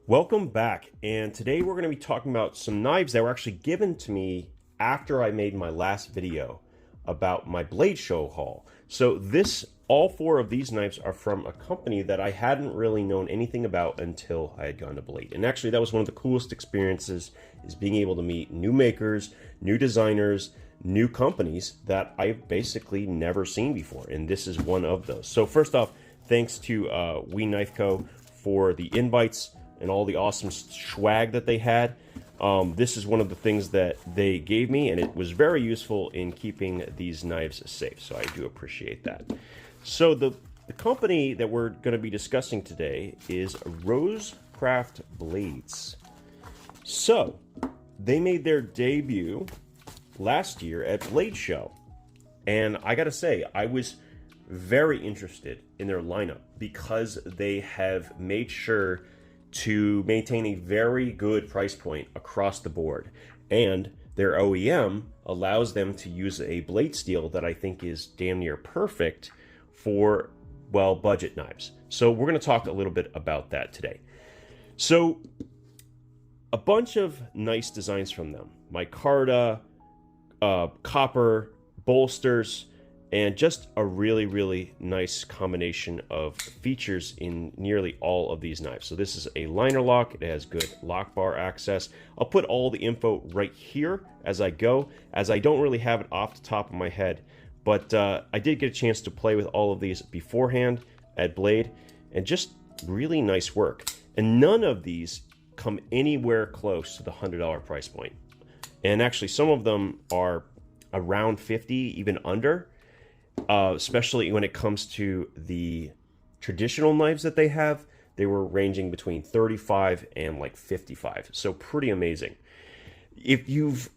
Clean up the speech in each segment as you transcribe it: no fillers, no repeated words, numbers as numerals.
Welcome back, and today we're going to be talking about some knives that were actually given to me after I made my last video about my Blade Show haul. So all four of these knives are from a company that I hadn't really known anything about until I had gone to Blade. And actually that was one of the coolest experiences, is being able to meet new makers, new designers, new companies that I've basically never seen before, and this is one of those. So first off, thanks to We Knife Co. for the invites and all the awesome swag that they had. This is one of the things that they gave me, and it was very useful in keeping these knives safe, so I do appreciate that. So the company that we're going to be discussing today is Rosecraft Blades. So they made their debut last year at Blade Show, and I gotta say, I was very interested in their lineup because they have made sure to maintain a very good price point across the board, and their OEM allows them to use a blade steel that I think is damn near perfect for, well, budget knives. So we're going to talk a little bit about that today. So a bunch of nice designs from them: micarta, copper, bolsters, and just a really nice combination of features in nearly all of these knives. So this is a liner lock. It has good lock bar access. I'll put all the info right here as I go, as I don't really have it off the top of my head. But I did get a chance to play with all of these beforehand at Blade, and just really nice work. And none of these come anywhere close to the $100 price point. And actually, some of them are around 50, even under. Especially when it comes to the traditional knives that they have, they were ranging between 35 and like 55. So pretty amazing. If you've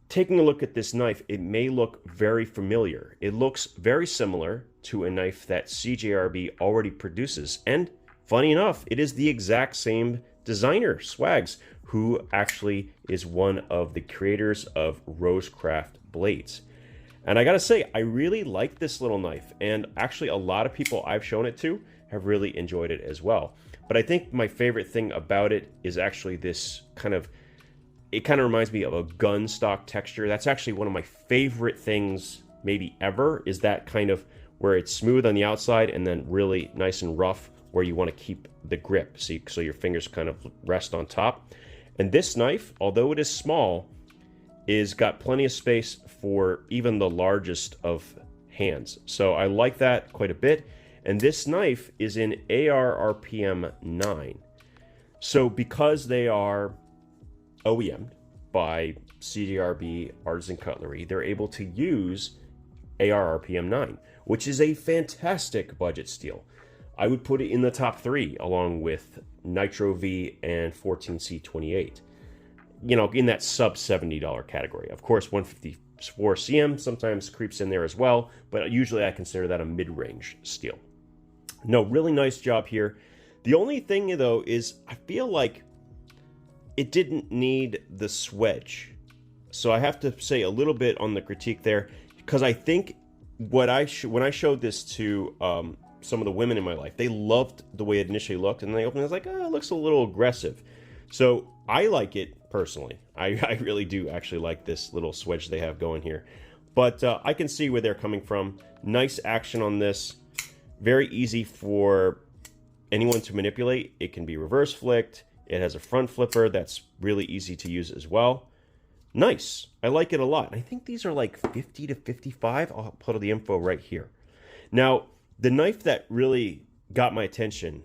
taken a look at this knife, it may look very familiar. It looks very similar to a knife that CJRB already produces. And funny enough, it is the exact same designer, Swags, who actually is one of the creators of Rosecraft Blades. And I gotta say, I really like this little knife, and actually a lot of people I've shown it to have really enjoyed it as well. But I think my favorite thing about it is actually this it kind of reminds me of a gun stock texture. That's actually one of my favorite things maybe ever, is that kind of where it's smooth on the outside and then really nice and rough where you want to keep the grip, so your fingers kind of rest on top. And this knife, although it is small, is got plenty of space for even the largest of hands. So I like that quite a bit. And this knife is in AR RPM 9. So because they are OEM'd by CJRB Artisan Cutlery, they're able to use AR RPM 9, which is a fantastic budget steel. I would put it in the top 3 along with Nitro V and 14C28. You know, in that sub $70 category. Of course, 154 CM sometimes creeps in there as well, but usually I consider that a mid-range steel. No, really nice job here. The only thing, though, is I feel like it didn't need the swedge. So I have to say a little bit on the critique there, because I think when I showed this to some of the women in my life, they loved the way it initially looked, and they opened it, I was like, oh, it looks a little aggressive. So I like it personally. I really do actually like this little swedge they have going here. But I can see where they're coming from. Nice action on this. Very easy for anyone to manipulate. It can be reverse flicked. It has a front flipper that's really easy to use as well. Nice. I like it a lot. I think these are like 50 to 55. I'll put all the info right here. Now, the knife that really got my attention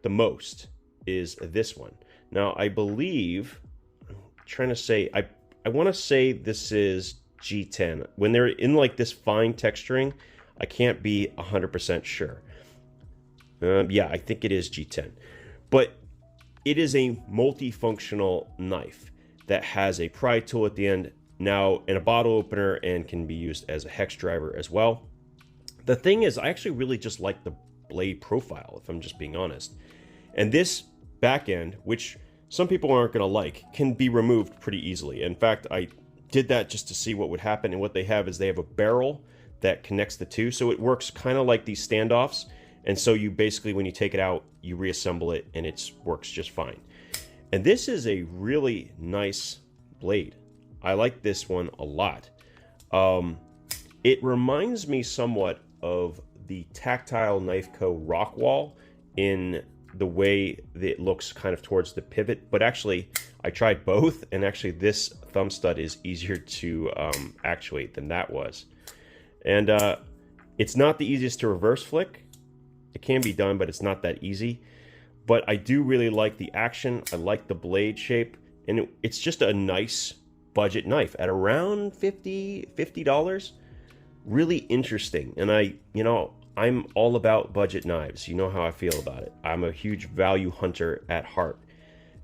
the most is this one. Now, I believe, I'm trying to say, I want to say this is G10. When they're in like this fine texturing, I can't be 100% sure. Yeah, I think it is G10. But it is a multifunctional knife that has a pry tool at the end now and a bottle opener, and can be used as a hex driver as well. The thing is, I actually really just like the blade profile, if I'm just being honest. And this back end, which some people aren't going to like, can be removed pretty easily. In fact, I did that just to see what would happen, and what they have is they have a barrel that connects the two, so it works kind of like these standoffs. And so you basically, when you take it out, you reassemble it, and it works just fine. And this is a really nice blade. I like this one a lot. It reminds me somewhat of the Tactile Knife Co. Rockwall in the way that it looks kind of towards the pivot, but actually I tried both, and actually this thumb stud is easier to actuate than that was. And it's not the easiest to reverse flick. It can be done, but it's not that easy. But I do really like the action. I like the blade shape, and it's just a nice budget knife at around $50. Really interesting. And I'm all about budget knives. You know how I feel about it. I'm a huge value hunter at heart.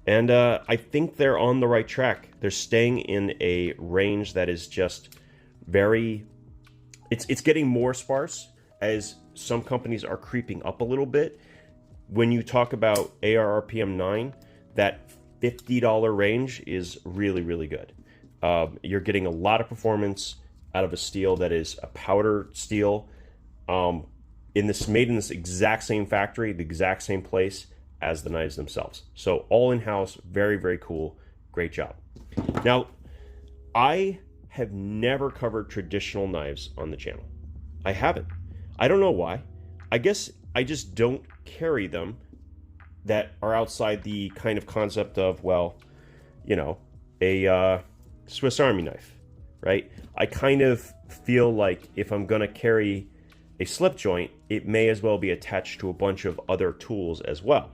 And I think they're on the right track. They're staying in a range that is just very... It's getting more sparse as some companies are creeping up a little bit. When you talk about ARRPM 9, that $50 range is really, really good. You're getting a lot of performance out of a steel that is a powder steel, made in this exact same factory, the exact same place as the knives themselves. So all in-house, very, very cool. Great job. Now, I have never covered traditional knives on the channel. I haven't. I don't know why. I guess I just don't carry them that are outside the kind of concept of, well, a Swiss Army knife, right? I kind of feel like if I'm going to carry a slip joint, it may as well be attached to a bunch of other tools as well.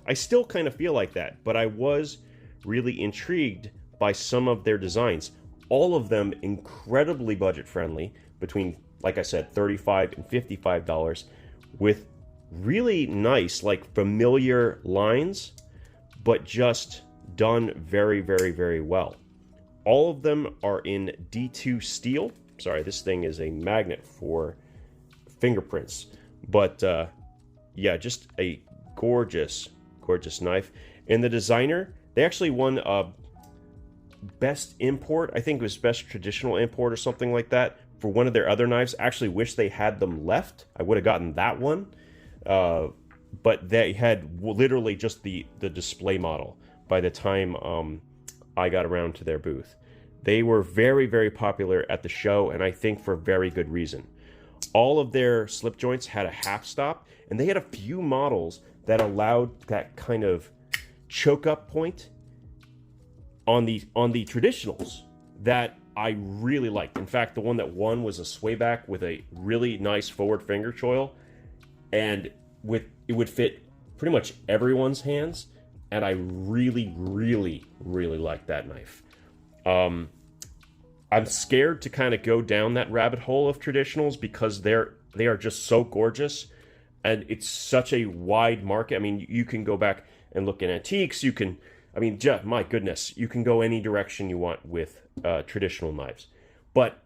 I still kind of feel like that, but I was really intrigued by some of their designs. All of them incredibly budget friendly, between, like I said, $35 and $55, with really nice, like familiar lines, but just done very, very, very well. All of them are in D2 steel. Sorry, this thing is a magnet for fingerprints. But yeah, just a gorgeous, gorgeous knife. And the designer, they actually won Best Import. I think it was Best Traditional Import or something like that for one of their other knives. I actually wish they had them left. I would have gotten that one. But they had literally just the display model by the time I got around to their booth. They were very, very popular at the show, and I think for very good reason. All of their slip joints had a half stop, and they had a few models that allowed that kind of choke up point on the traditionals that I really liked. In fact, the one that won was a swayback with a really nice forward finger choil, and it would fit pretty much everyone's hands, and I really, really, really like that knife. I'm scared to kind of go down that rabbit hole of traditionals because they are just so gorgeous, and it's such a wide market. I mean, you can go back and look at antiques. You can, my goodness, you can go any direction you want with traditional knives. But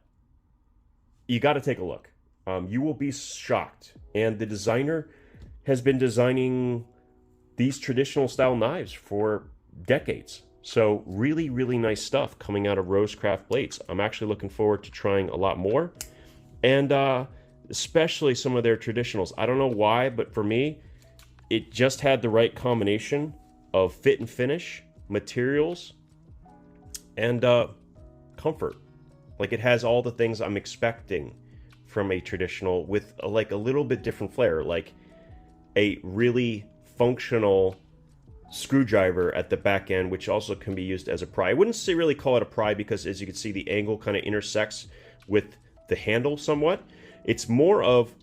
you got to take a look. You will be shocked. And the designer has been designing these traditional style knives for decades. So really, really nice stuff coming out of Rosecraft Blades. I'm actually looking forward to trying a lot more. And especially some of their traditionals. I don't know why, but for me, it just had the right combination of fit and finish, materials, and comfort. Like, it has all the things I'm expecting from a traditional with a little bit different flair, like a really functional screwdriver at the back end, which also can be used as a pry. I wouldn't really call it a pry because, as you can see, the angle kind of intersects with the handle somewhat. It's more of,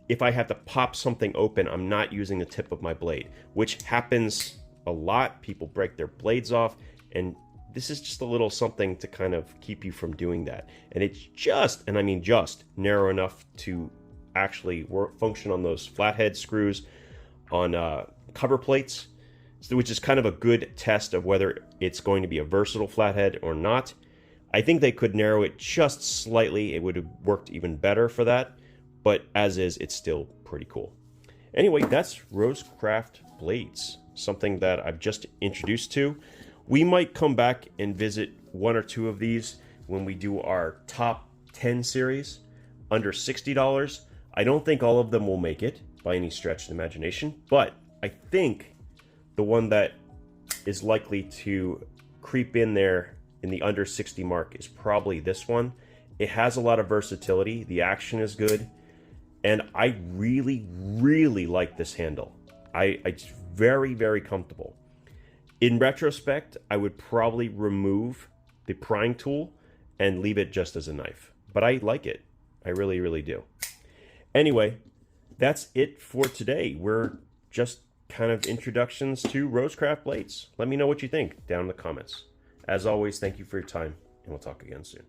if I have to pop something open, I'm not using the tip of my blade, which happens a lot. People break their blades off, and this is just a little something to kind of keep you from doing that. And it's just, and I mean just, narrow enough to actually function on those flathead screws on cover plates, which is kind of a good test of whether it's going to be a versatile flathead or not. I think they could narrow it just slightly. It would have worked even better for that, but as is, it's still pretty cool. Anyway, that's Rosecraft Blades, something that I've just introduced to. We might come back and visit one or two of these when we do our top 10 series under $60. I don't think all of them will make it by any stretch of the imagination, but I think the one that is likely to creep in there in the under 60 mark is probably this one. It has a lot of versatility. The action is good. And I really, really like this handle. It's very, very comfortable. In retrospect, I would probably remove the prying tool and leave it just as a knife. But I like it. I really, really do. Anyway, that's it for today. We're just kind of introductions to Rosecraft blades. Let me know what you think down in the comments. As always, thank you for your time, and we'll talk again soon.